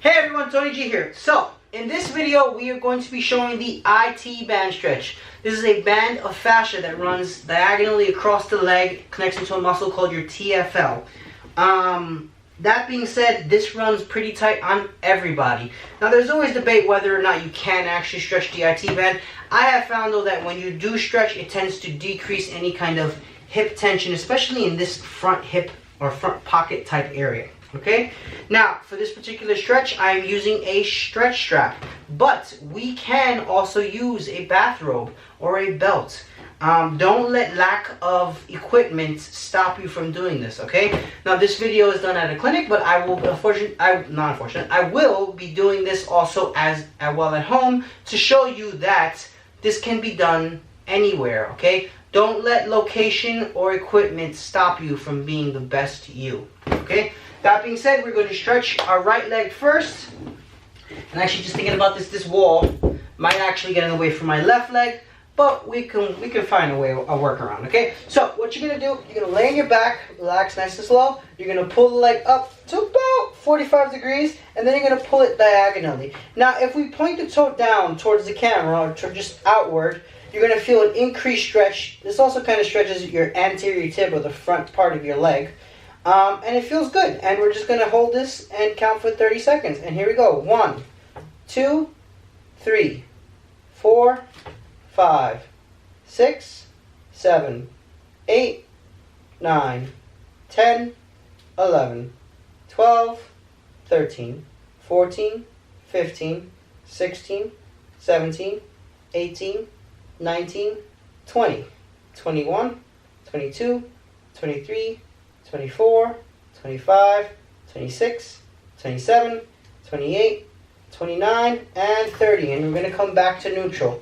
Hey everyone, Tony G here. So, in this video, we are going to be showing the IT band stretch. This is a band of fascia that runs diagonally across the leg, connects into a muscle called your TFL. That being said, this runs pretty tight on everybody. Now, there's always debate whether or not you can actually stretch the IT band. I have found, though, that when you do stretch, it tends to decrease any kind of hip tension, especially in this front hip or front pocket type area. Okay, now for this particular stretch, I'm using a stretch strap, but we can also use a bathrobe or a belt. Don't let lack of equipment stop you from doing this. Okay, now this video is done at a clinic, but I will I will be doing this also while at home to show you that this can be done anywhere. Okay, don't let location or equipment stop you from being the best you. Okay. That being said, we're going to stretch our right leg first. And actually, just thinking about this wall might actually get in the way for my left leg, but we can find a workaround. Okay. So what you're going to do, you're going to lay on your back, relax nice and slow. You're going to pull the leg up to about 45 degrees, and then you're going to pull it diagonally. Now, if we point the toe down towards the camera or just outward, you're going to feel an increased stretch. This also kind of stretches your anterior tib or the front part of your leg. And it feels good. And we're just going to hold this and count for 30 seconds. And here we go. 1, 2, 3, 4, 5, 6, 7, 8, 9, 10, 11, 12, 13, 14, 15, 16, 17, 18, 19, 20, 21, 22, 23, 24, 25, 26, 27, 28, 29, and 30. And we're going to come back to neutral.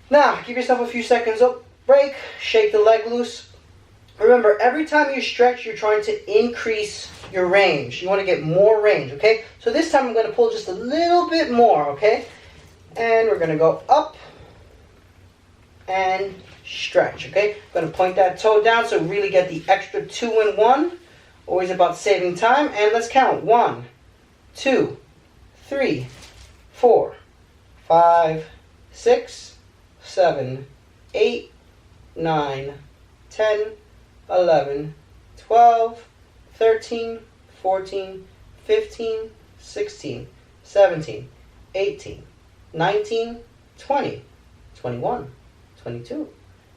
Now, give yourself a few seconds up, break, shake the leg loose. Remember, every time you stretch, you're trying to increase your range. You want to get more range, okay? So this time I'm going to pull just a little bit more, okay? And we're going to go up and stretch, okay? I'm going to point that toe down so really get the extra 2 in 1. Always about saving time. And let's count. 1, 2, 3, 4, 5, 6, 7, 8, 9, 10, 11, 12, 13, 14, 15, 16, 17, 18, 19, 20, 21, 22,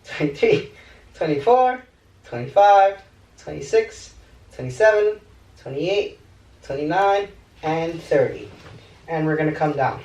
23, 24, 25, 26, 27, 28, 29, and 30. And we're going to come down.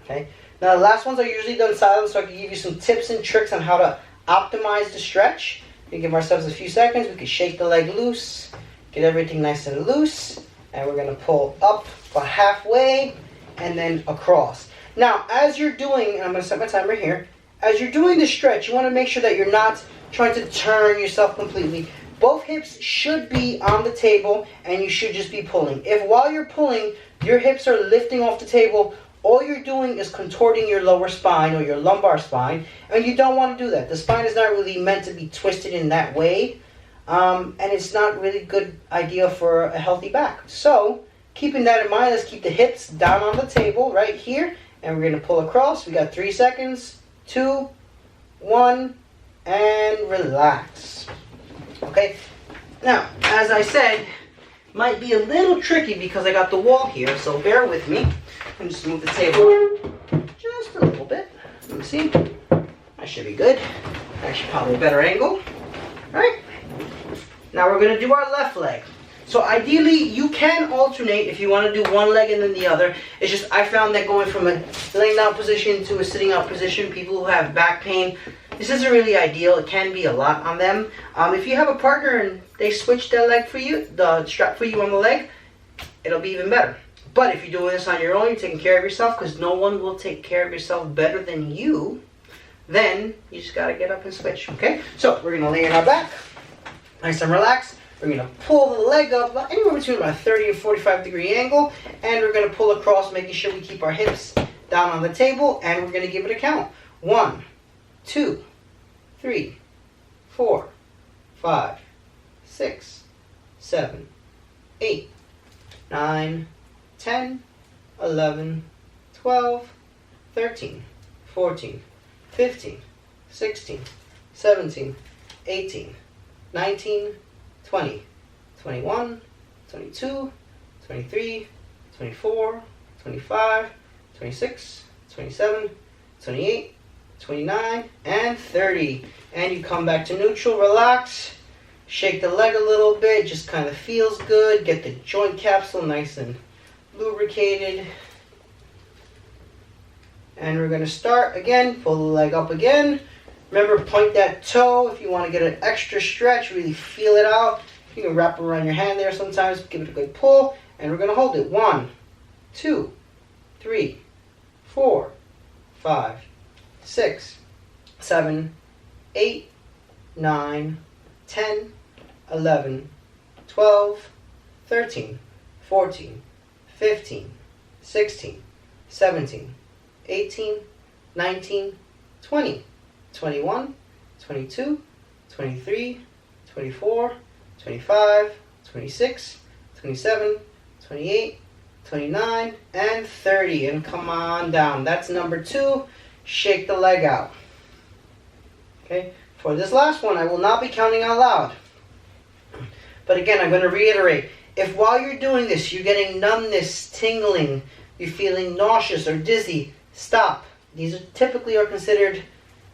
Okay. Now the last ones are usually done silent, so I can give you some tips and tricks on how to optimize the stretch. We can give ourselves a few seconds. We can shake the leg loose, get everything nice and loose, and we're going to pull up about halfway and then across. Now, as you're doing, and I'm going to set my timer here. As you're doing the stretch, you want to make sure that you're not trying to turn yourself completely. Both hips should be on the table, and you should just be pulling. If while you're pulling, your hips are lifting off the table, all you're doing is contorting your lower spine or your lumbar spine, and you don't want to do that. The spine is not really meant to be twisted in that way, and it's not really a good idea for a healthy back. So, keeping that in mind, let's keep the hips down on the table right here, and we're going to pull across. We got 3 seconds. 2, 1, and relax. Okay, now, as I said, might be a little tricky because I got the wall here, so bear with me. I'm just move the table just a little bit. Let me see. That should be good. Actually, probably a better angle. All right. Now we're going to do our left leg. So ideally, you can alternate if you want to do one leg and then the other. It's just I found that going from a laying down position to a sitting up position, people who have back pain, this isn't really ideal. It can be a lot on them. If you have a partner and they switch their leg for you, the strap for you on the leg, it'll be even better. But if you're doing this on your own, you're taking care of yourself, because no one will take care of yourself better than you, then you just got to get up and switch, okay? So we're going to lay on our back, nice and relaxed. We're going to pull the leg up anywhere between about a 30 and 45 degree angle, and we're going to pull across, making sure we keep our hips down on the table, and we're going to give it a count. 1, 2, 3, 4, 5, 6, 7, 8, 9, 10, 11, 12, 13, 14, 15, 16, 17, 18, 19, 20, 21, 22, 23, 24, 25, 26, 27, 28, 29, and 30. And you come back to neutral, relax, shake the leg a little bit, just kind of feels good. Get the joint capsule nice and lubricated. And we're going to start again, pull the leg up again. Remember, point that toe if you want to get an extra stretch, really feel it out. You can wrap it around your hand there sometimes, give it a good pull. And we're going to hold it. 1, 2, 3, 4, 5, 6, 7, 8, 9, 10, 11, 12, 13, 14, 15, 16, 17, 18, 19, 20, 21, 22, 23, 24, 25, 26, 27, 28, 29, and 30. And come on down. That's number 2. Shake the leg out. Okay. For this last one, I will not be counting out loud. But again, I'm going to reiterate. If while you're doing this, you're getting numbness, tingling, you're feeling nauseous or dizzy, stop. These are typically considered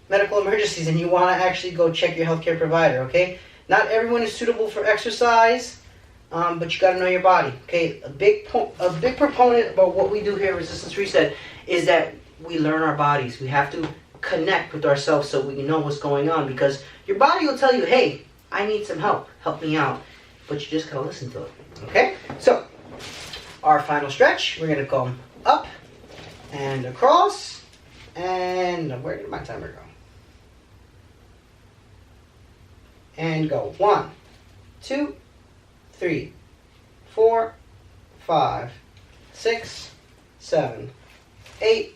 medical emergencies, and you want to actually go check your healthcare provider, okay? Not everyone is suitable for exercise, but you got to know your body, okay? A big proponent about what we do here at Resistance Reset is that we learn our bodies. We have to connect with ourselves so we know what's going on, because your body will tell you, hey, I need some help. Help me out. But you just got to listen to it, okay? So, our final stretch, we're going to come up and across, and where did my timer go? And go. 1, 2, 3, 4, 5, 6, 7, 8,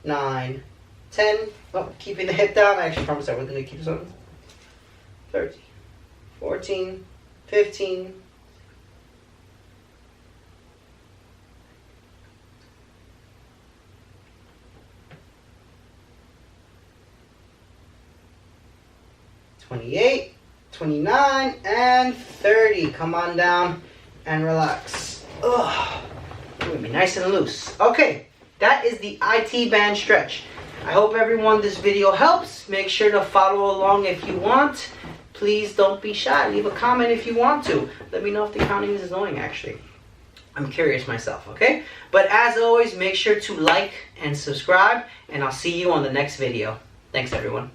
9, 10. Oh, keeping the hip down. I actually promised I wasn't going to keep this on. 13, 14, 15, 28, 29, and 30. Come on down and relax. Ugh. Be nice and loose. Okay, that is the IT band stretch. I hope everyone this video helps. Make sure to follow along if you want. Please don't be shy. Leave a comment if you want to. Let me know if the counting is annoying, actually. I'm curious myself, okay? But as always, make sure to like and subscribe, and I'll see you on the next video. Thanks, everyone.